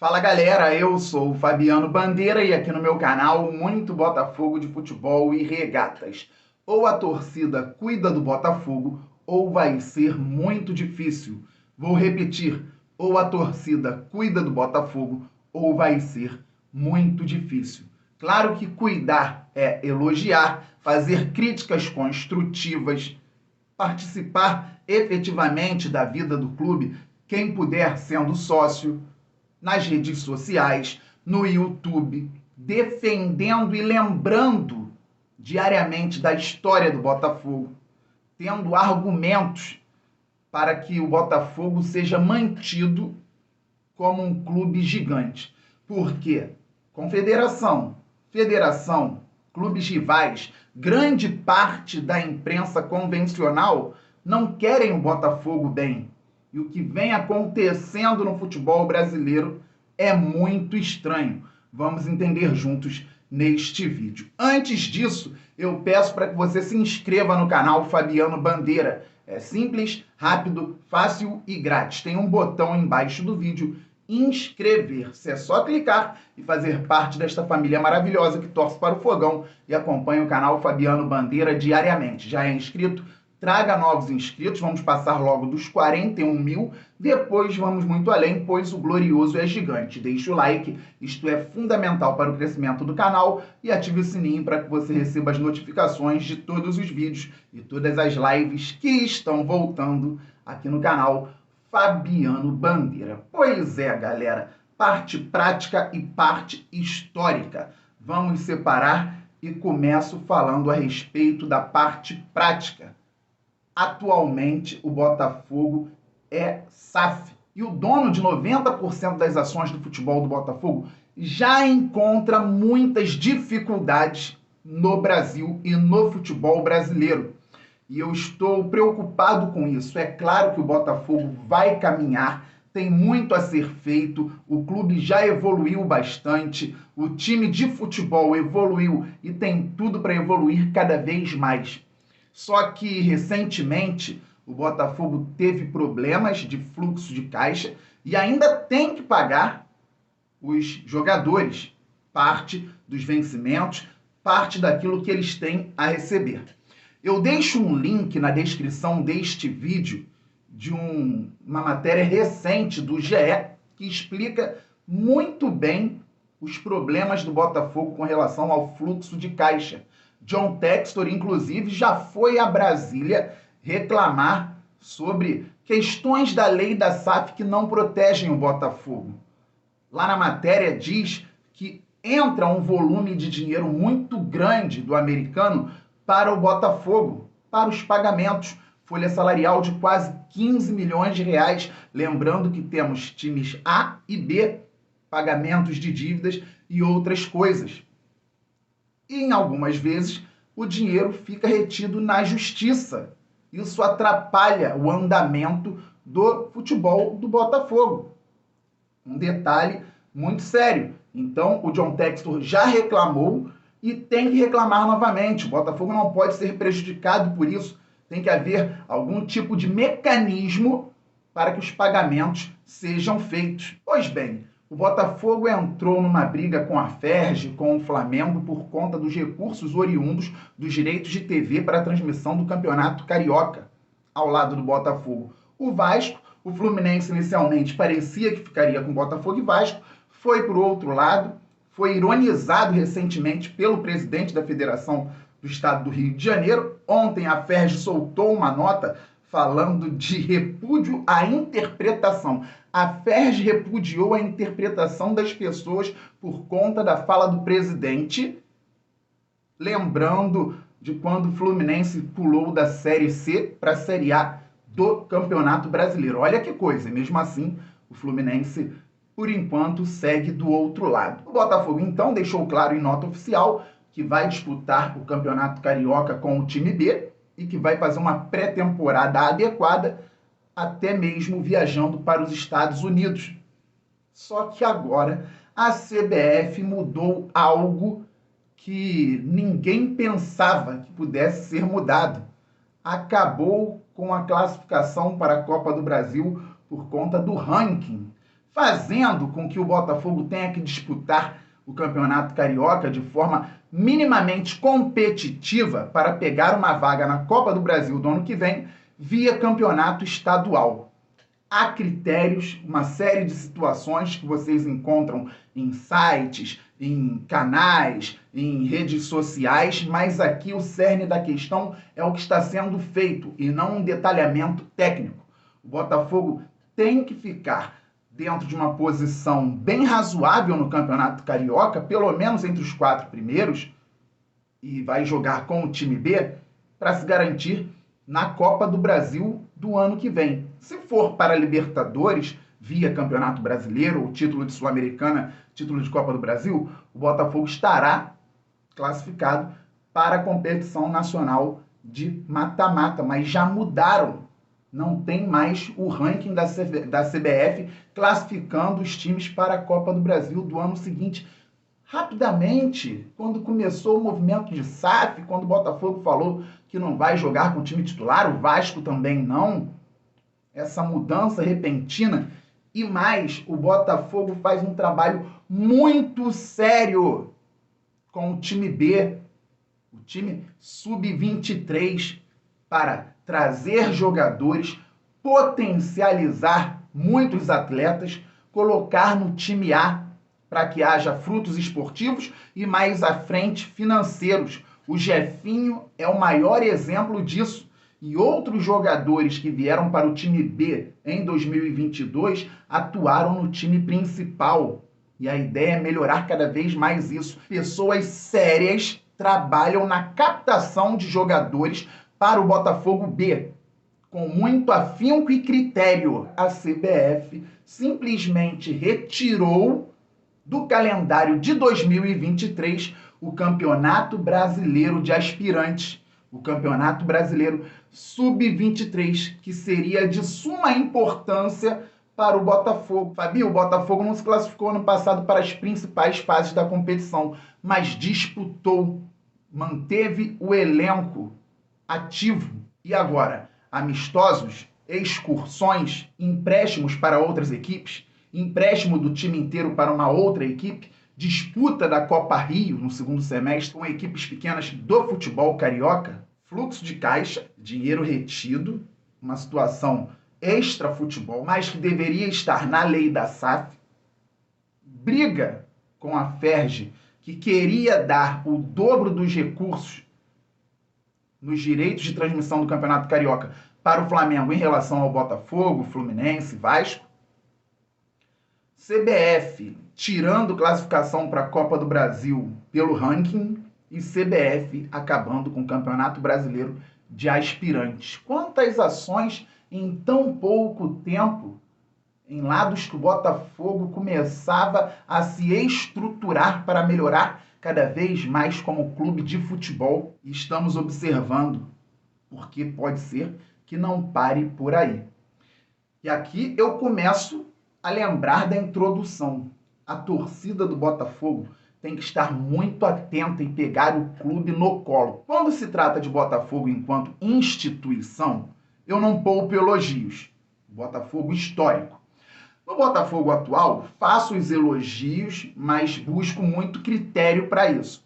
Fala galera, eu sou o Fabiano Bandeira e aqui no meu canal muito Botafogo de futebol e regatas. Ou a torcida cuida do Botafogo ou vai ser muito difícil. Vou repetir, ou a torcida cuida do Botafogo ou vai ser muito difícil. Claro que cuidar é elogiar, fazer críticas construtivas, participar efetivamente da vida do clube, quem puder sendo sócio, nas redes sociais, no YouTube, defendendo e lembrando diariamente da história do Botafogo, tendo argumentos para que o Botafogo seja mantido como um clube gigante. Porque confederação, federação, clubes rivais, grande parte da imprensa convencional não querem o Botafogo bem. E o que vem acontecendo no futebol brasileiro é muito estranho. Vamos entender juntos neste vídeo. Antes disso, eu peço para que você se inscreva no canal Fabiano Bandeira. É simples, rápido, fácil e grátis. Tem um botão embaixo do vídeo, inscrever-se. É só clicar e fazer parte desta família maravilhosa que torce para o fogão e acompanha o canal Fabiano Bandeira diariamente. Já é inscrito? Traga novos inscritos, vamos passar logo dos 41 mil, depois vamos muito além, pois o glorioso é gigante. Deixe o like, isto é fundamental para o crescimento do canal, e ative o sininho para que você receba as notificações de todos os vídeos e todas as lives que estão voltando aqui no canal Fabiano Bandeira. Pois é, galera, parte prática e parte histórica. Vamos separar e começo falando a respeito da parte prática. Atualmente, o Botafogo é SAF. E o dono de 90% das ações do futebol do Botafogo já encontra muitas dificuldades no Brasil e no futebol brasileiro. E eu estou preocupado com isso. É claro que o Botafogo vai caminhar, tem muito a ser feito, o clube já evoluiu bastante, o time de futebol evoluiu e tem tudo para evoluir cada vez mais. Só que, recentemente, o Botafogo teve problemas de fluxo de caixa e ainda tem que pagar os jogadores parte dos vencimentos, parte daquilo que eles têm a receber. Eu deixo um link na descrição deste vídeo de uma matéria recente do GE que explica muito bem os problemas do Botafogo com relação ao fluxo de caixa. John Textor, inclusive, já foi a Brasília reclamar sobre questões da lei da SAF que não protegem o Botafogo. Lá na matéria diz que entra um volume de dinheiro muito grande do americano para o Botafogo, para os pagamentos. Folha salarial de quase 15 milhões de reais. Lembrando que temos times A e B, pagamentos de dívidas e outras coisas. E, em algumas vezes, o dinheiro fica retido na justiça. Isso atrapalha o andamento do futebol do Botafogo. Um detalhe muito sério. Então, o John Textor já reclamou e tem que reclamar novamente. O Botafogo não pode ser prejudicado por isso. Tem que haver algum tipo de mecanismo para que os pagamentos sejam feitos. Pois bem, o Botafogo entrou numa briga com a Ferj, com o Flamengo, por conta dos recursos oriundos dos direitos de TV para a transmissão do Campeonato Carioca. Ao lado do Botafogo, o Vasco. O Fluminense inicialmente parecia que ficaria com Botafogo e Vasco, foi para o outro lado, foi ironizado recentemente pelo presidente da Federação do Estado do Rio de Janeiro. Ontem a Ferj soltou uma nota falando de repúdio à interpretação. A Ferj repudiou a interpretação das pessoas por conta da fala do presidente, lembrando de quando o Fluminense pulou da Série C para a Série A do Campeonato Brasileiro. Olha que coisa, mesmo assim, o Fluminense, por enquanto, segue do outro lado. O Botafogo, então, deixou claro em nota oficial que vai disputar o Campeonato Carioca com o time B e que vai fazer uma pré-temporada adequada, até mesmo viajando para os Estados Unidos. Só que agora a CBF mudou algo que ninguém pensava que pudesse ser mudado. Acabou com a classificação para a Copa do Brasil por conta do ranking. fazendo com que o Botafogo tenha que disputar o Campeonato Carioca de forma minimamente competitiva para pegar uma vaga na Copa do Brasil do ano que vem via campeonato estadual. Há critérios, uma série de situações que vocês encontram em sites, em canais, em redes sociais, mas aqui o cerne da questão é o que está sendo feito e não um detalhamento técnico. O Botafogo tem que ficar dentro de uma posição bem razoável no Campeonato Carioca, pelo menos entre os 4 primeiros, e vai jogar com o time B para se garantir na Copa do Brasil do ano que vem. Se for para a Libertadores, via Campeonato Brasileiro, ou título de Sul-Americana, título de Copa do Brasil, o Botafogo estará classificado para a competição nacional de mata-mata, mas já mudaram. Não tem mais o ranking da CBF classificando os times para a Copa do Brasil do ano seguinte. Rapidamente, quando começou o movimento de SAF, quando o Botafogo falou que não vai jogar com o time titular, o Vasco também não, essa mudança repentina, e mais, o Botafogo faz um trabalho muito sério com o time B, o time sub-23, para trazer jogadores, potencializar muitos atletas, colocar no time A para que haja frutos esportivos e mais à frente financeiros. O Jefinho é o maior exemplo disso. E outros jogadores que vieram para o time B em 2022 atuaram no time principal. E a ideia é melhorar cada vez mais isso. Pessoas sérias trabalham na captação de jogadores para o Botafogo B, com muito afinco e critério. A CBF simplesmente retirou do calendário de 2023 o Campeonato Brasileiro de Aspirantes, o Campeonato Brasileiro Sub-23, que seria de suma importância para o Botafogo. Fabio, o Botafogo não se classificou ano passado para as principais fases da competição, mas disputou, manteve o elenco ativo. E agora, amistosos, excursões, empréstimos para outras equipes, empréstimo do time inteiro para uma outra equipe, disputa da Copa Rio no segundo semestre com equipes pequenas do futebol carioca, fluxo de caixa, dinheiro retido, uma situação extra-futebol, mas que deveria estar na lei da SAF, briga com a Ferge, que queria dar o dobro dos recursos nos direitos de transmissão do Campeonato Carioca para o Flamengo em relação ao Botafogo, Fluminense, Vasco. CBF tirando classificação para a Copa do Brasil pelo ranking e CBF acabando com o Campeonato Brasileiro de Aspirantes. Quantas ações em tão pouco tempo, em lados que o Botafogo começava a se estruturar para melhorar cada vez mais como clube de futebol. E estamos observando, porque pode ser que não pare por aí. E aqui eu começo a lembrar da introdução. A torcida do Botafogo tem que estar muito atenta e pegar o clube no colo. Quando se trata de Botafogo enquanto instituição, eu não poupo elogios. Botafogo histórico. No Botafogo atual, faço os elogios, mas busco muito critério para isso.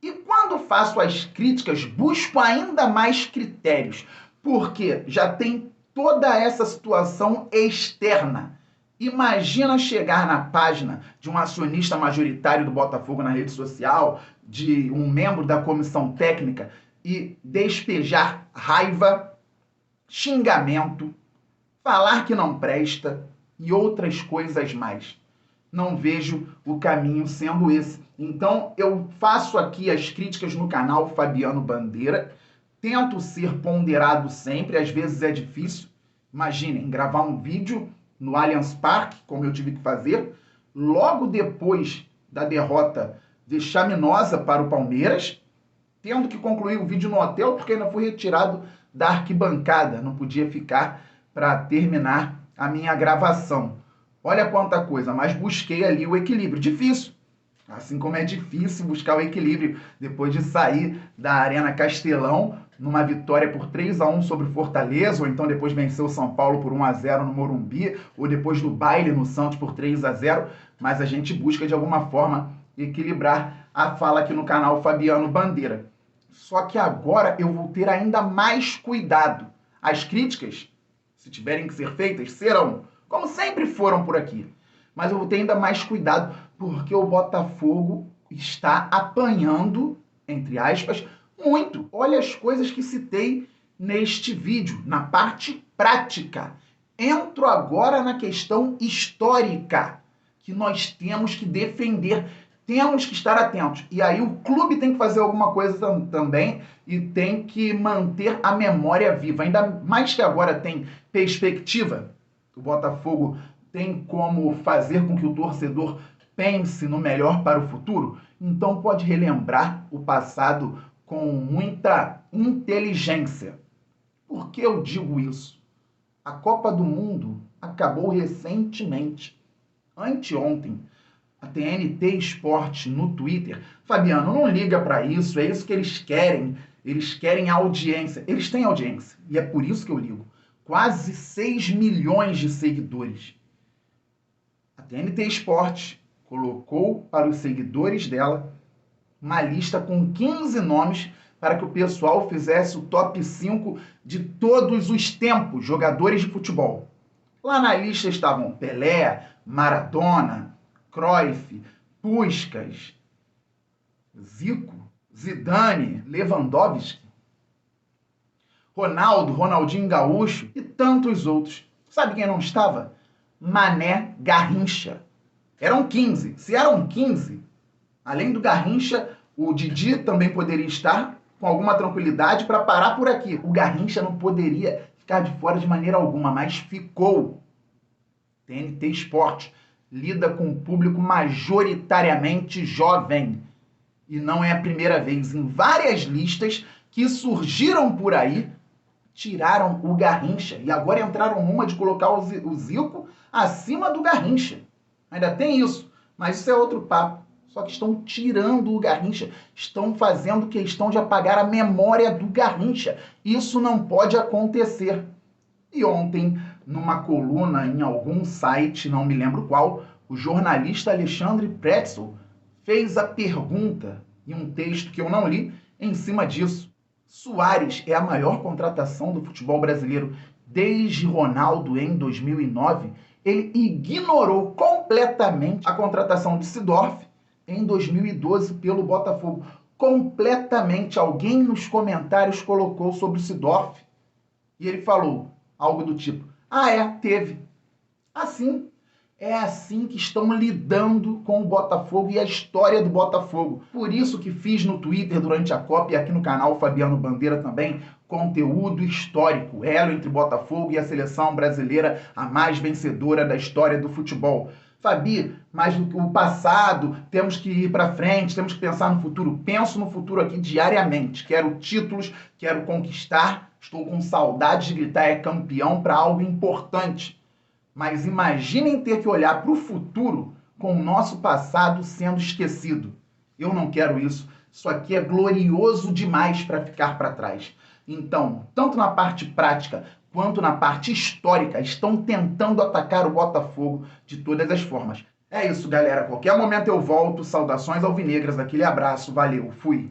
E quando faço as críticas, busco ainda mais critérios, porque já tem toda essa situação externa. Imagina chegar na página de um acionista majoritário do Botafogo na rede social, de um membro da comissão técnica, e despejar raiva, xingamento, falar que não presta e outras coisas mais. Não vejo o caminho sendo esse. Então eu faço aqui as críticas no canal Fabiano Bandeira, tento ser ponderado sempre, às vezes é difícil. Imaginem, gravar um vídeo no Allianz Parque, como eu tive que fazer, logo depois da derrota vexaminosa para o Palmeiras, tendo que concluir o vídeo no hotel, porque ainda fui retirado da arquibancada, não podia ficar para terminar a minha gravação. Olha quanta coisa, mas busquei ali o equilíbrio. Difícil, assim como é difícil buscar o equilíbrio depois de sair da Arena Castelão numa vitória por 3-1 sobre o Fortaleza, ou então depois venceu o São Paulo por 1-0 no Morumbi, ou depois do baile no Santos por 3-0, mas a gente busca de alguma forma equilibrar a fala aqui no canal Fabiano Bandeira. Só que agora eu vou ter ainda mais cuidado. As críticas, se tiverem que ser feitas, serão, como sempre foram por aqui. Mas eu vou ter ainda mais cuidado, porque o Botafogo está apanhando, entre aspas, muito. Olha as coisas que citei neste vídeo, na parte prática. Entro agora na questão histórica, que nós temos que defender, temos que estar atentos. E aí o clube tem que fazer alguma coisa também e tem que manter a memória viva. Ainda mais que agora tem perspectiva, o Botafogo tem como fazer com que o torcedor pense no melhor para o futuro, então pode relembrar o passado com muita inteligência. Por que eu digo isso? A Copa do Mundo acabou recentemente, anteontem. A TNT Esporte no Twitter, Fabiano, não liga para isso, é isso que eles querem audiência. Eles têm audiência, e é por isso que eu ligo. Quase 6 milhões de seguidores. A TNT Esporte colocou para os seguidores dela uma lista com 15 nomes para que o pessoal fizesse o top 5 de todos os tempos, jogadores de futebol. Lá na lista estavam Pelé, Maradona, Cruyff, Puskás, Zico, Zidane, Lewandowski, Ronaldo, Ronaldinho Gaúcho e tantos outros. Sabe quem não estava? Mané Garrincha. Eram 15. Se eram 15, além do Garrincha, o Didi também poderia estar com alguma tranquilidade para parar por aqui. O Garrincha não poderia ficar de fora de maneira alguma, mas ficou. TNT Esporte lida com um público majoritariamente jovem. E não é a primeira vez. Em várias listas que surgiram por aí, tiraram o Garrincha. E agora entraram numa de colocar o Zico acima do Garrincha. Ainda tem isso, mas isso é outro papo. Só que estão tirando o Garrincha, estão fazendo questão de apagar a memória do Garrincha. Isso não pode acontecer. E ontem, numa coluna em algum site, não me lembro qual, o jornalista Alexandre Pretzel fez a pergunta, em um texto que eu não li, em cima disso. Suárez é a maior contratação do futebol brasileiro desde Ronaldo em 2009. Ele ignorou completamente a contratação de Seedorf em 2012 pelo Botafogo. Completamente. Alguém nos comentários colocou sobre o Seedorf e ele falou algo do tipo: teve. Assim, é assim que estão lidando com o Botafogo e a história do Botafogo. Por isso que fiz no Twitter durante a Copa e aqui no canal Fabiano Bandeira também, conteúdo histórico, elo entre Botafogo e a seleção brasileira, a mais vencedora da história do futebol. Fabi, mas o passado, temos que ir para frente, temos que pensar no futuro. Penso no futuro aqui diariamente. Quero títulos, quero conquistar. Estou com saudade de gritar é campeão para algo importante. Mas imaginem ter que olhar para o futuro com o nosso passado sendo esquecido. Eu não quero isso. Isso aqui é glorioso demais para ficar para trás. Então, tanto na parte prática quanto na parte histórica, estão tentando atacar o Botafogo de todas as formas. É isso, galera. A qualquer momento eu volto. Saudações alvinegras. Aquele abraço. Valeu. Fui.